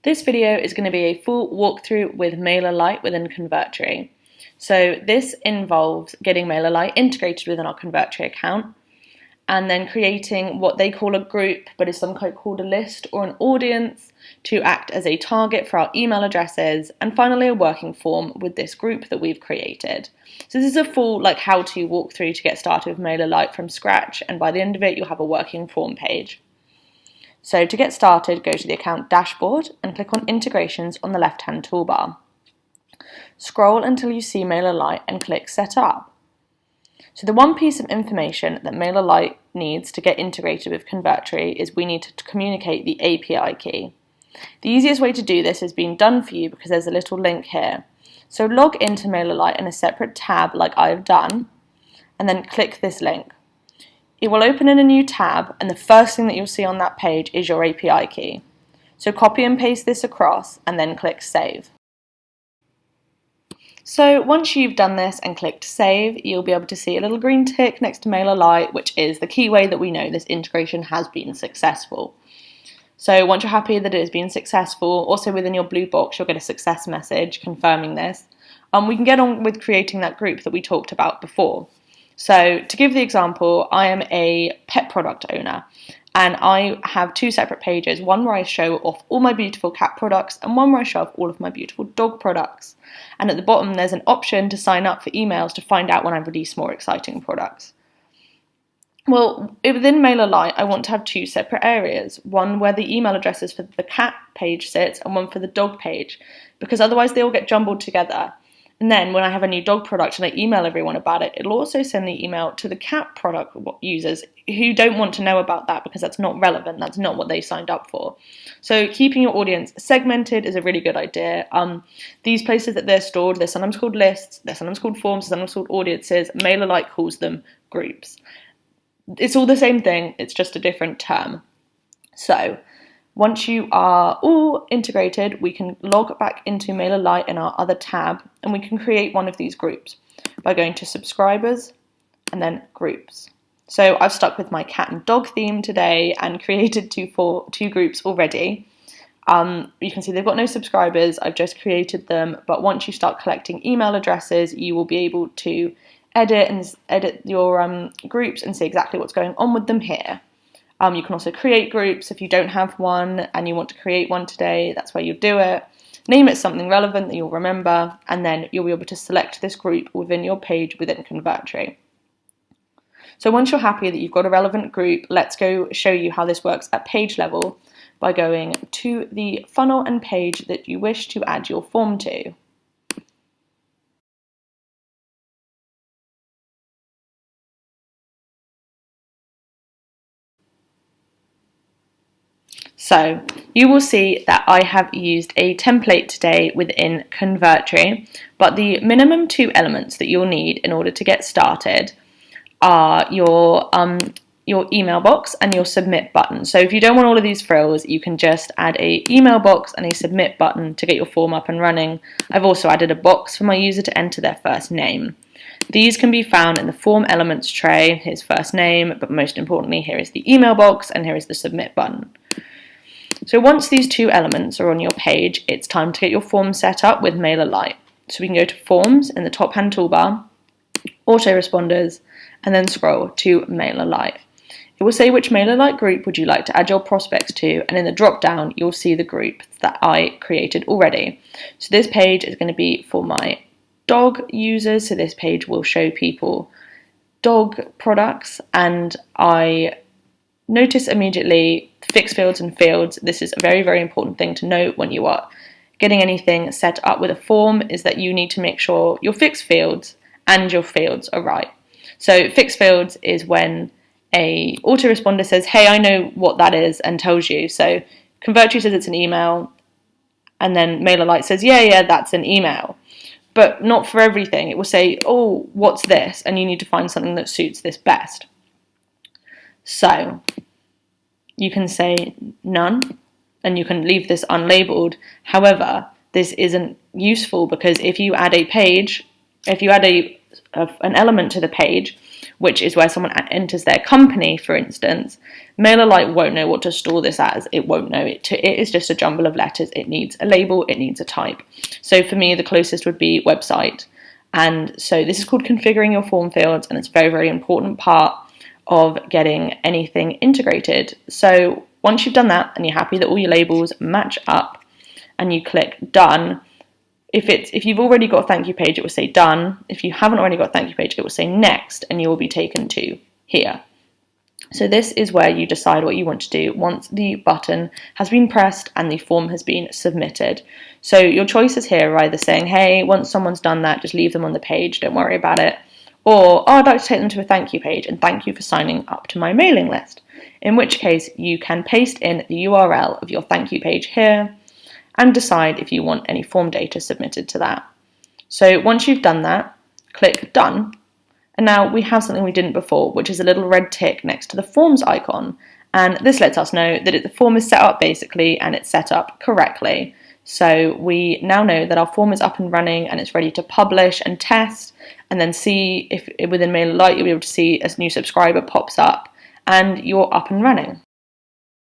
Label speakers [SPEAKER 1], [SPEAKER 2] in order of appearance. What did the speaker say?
[SPEAKER 1] This video is going to be a full walkthrough with MailerLite within Convertri. So this involves getting MailerLite integrated within our Convertri account and then creating what they call a group, but is sometimes called a list or an audience, to act as a target for our email addresses, and finally a working form with this group that we've created. So this is a full how-to walkthrough to get started with MailerLite from scratch, and by the end of it you'll have a working form page. So to get started, go to the account dashboard and click on Integrations on the left-hand toolbar. Scroll until you see MailerLite and click Set Up. So the one piece of information that MailerLite needs to get integrated with Convertri is we need to communicate the API key. The easiest way to do this has been done for you because there's a little link here. So log into MailerLite in a separate tab like I've done, and then click this link. It will open in a new tab, and the first thing that you'll see on that page is your API key. So copy and paste this across and then click Save. So once you've done this and clicked Save, you'll be able to see a little green tick next to MailerLite, which is the key way that we know this integration has been successful. So once you're happy that it has been successful, also within your blue box you'll get a success message confirming this. We can get on with creating that group that we talked about before. So to give the example, I am a pet product owner and I have two separate pages, one where I show off all my beautiful cat products and one where I show off all of my beautiful dog products. And at the bottom there's an option to sign up for emails to find out when I release more exciting products. Well, within MailerLite I want to have two separate areas, one where the email addresses for the cat page sits and one for the dog page, because otherwise they all get jumbled together. And then when I have a new dog product and I email everyone about it, it'll also send the email to the cat product users who don't want to know about that because that's not relevant, that's not what they signed up for. So keeping your audience segmented is a really good idea. These places that they're stored, they're sometimes called lists, they're sometimes called forms, they're sometimes called audiences. MailerLite calls them groups. It's all the same thing, it's just a different term. So once you are all integrated, we can log back into MailerLite in our other tab and we can create one of these groups by going to subscribers and then groups. So I've stuck with my cat and dog theme today and created two groups already. You can see they've got no subscribers, I've just created them, but once you start collecting email addresses, you will be able to edit your groups and see exactly what's going on with them here. You can also create groups if you don't have one and you want to create one today, that's where you do it. Name it something relevant that you'll remember, and then you'll be able to select this group within your page within Convertri. So once you're happy that you've got a relevant group, let's go show you how this works at page level by going to the funnel and page that you wish to add your form to. So you will see that I have used a template today within Convertri, but the minimum two elements that you'll need in order to get started are your email box and your submit button. So if you don't want all of these frills, you can just add a email box and a submit button to get your form up and running. I've also added a box for my user to enter their first name. These can be found in the form elements tray, his first name, but most importantly here is the email box and here is the submit button. So once these two elements are on your page, it's time to get your form set up with MailerLite. So we can go to Forms in the top hand toolbar, Autoresponders, and then scroll to MailerLite. It will say which MailerLite group would you like to add your prospects to, and in the drop down you'll see the group that I created already. So this page is going to be for my dog users, so this page will show people dog products, and I notice immediately fixed fields and fields. This is a very, very important thing to note when you are getting anything set up with a form, is that you need to make sure your fixed fields and your fields are right. So fixed fields is when a autoresponder says, hey, I know what that is, and tells you. So Convertri says it's an email, and then MailerLite says, yeah, that's an email. But not for everything. It will say, oh, what's this? And you need to find something that suits this best. So you can say none, and you can leave this unlabeled. However, this isn't useful because if you add a page, if you add an element to the page which is where someone enters their company, for instance, MailerLite won't know what to store this as. It won't know. It is just a jumble of letters. It needs a label. It needs a type. So for me, the closest would be website. And so this is called configuring your form fields, and it's a very, very important part of getting anything integrated. So once you've done that and you're happy that all your labels match up and you click done, if you've already got a thank you page, it will say done. If you haven't already got a thank you page, it will say next, and you will be taken to here. So this is where you decide what you want to do once the button has been pressed and the form has been submitted. So your choices here are either saying, hey, once someone's done that, just leave them on the page, don't worry about it. Or, oh, I'd like to take them to a thank you page and thank you for signing up to my mailing list. In which case you can paste in the URL of your thank you page here and decide if you want any form data submitted to that. So once you've done that, click done. And now we have something we didn't before, which is a little red tick next to the forms icon. And this lets us know that the form is set up basically and it's set up correctly. So we now know that our form is up and running and it's ready to publish and test, and then see if within MailerLite you'll be able to see a new subscriber pops up and you're up and running.